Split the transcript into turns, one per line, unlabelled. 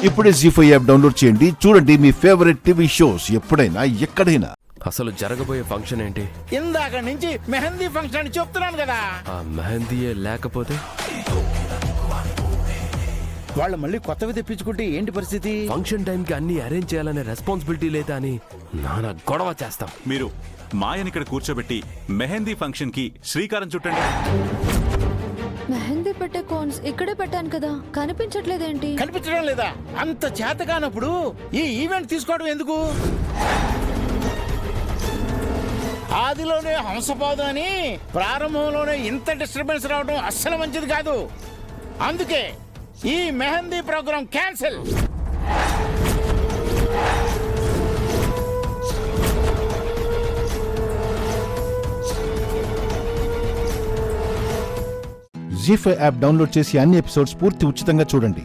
ఇప్పుడే జీ5 app download చేయండి. చూడండి మీ ఫేవరెట్ టీవీ షోస్ ఎప్పుడైనా ఎక్కడైనా.
అసలు జరగబోయే ఫంక్షన్ ఏంటి?
ఇందాక నుంచి మెహందీ ఫంక్షన్ అని చెప్తున్నాను కదా.
ఆ మెహందీయే లేకపోతే
వాళ్ళు మళ్ళీ కొత్తవి తెప్పించుకుంటే ఏంటి పరిస్థితి?
ఫంక్షన్ టైంకి అన్ని అరేంజ్ చేయాలనే రెస్పాన్సిబిలిటీ లేదా అని నాన్న గొడవ చేస్తాం.
మీరు మాయని ఇక్కడ కూర్చోబెట్టి మెహందీ ఫంక్షన్ కి శ్రీకారం చుట్టండి.
మెహందీ పెట్టే కోన్స్ ఇక్కడే పెట్టాను కదా, కనిపించట్లేదేంటి?
కనిపించడం లేదా? అంత చేత కానప్పుడు ఈ ఈవెంట్ తీసుకోవడం ఎందుకు? ఆదిలోనే హంసపాదం అని ప్రారంభంలోనే ఇంత డిస్టర్బెన్స్ రావడం అస్సలు మంచిది కాదు. అందుకే ఈ మెహందీ ప్రోగ్రాం క్యాన్సిల్.
జీ5 యాప్ డౌన్లోడ్ చేసి అన్ని ఎపిసోడ్స్ పూర్తి ఉచితంగా చూడండి.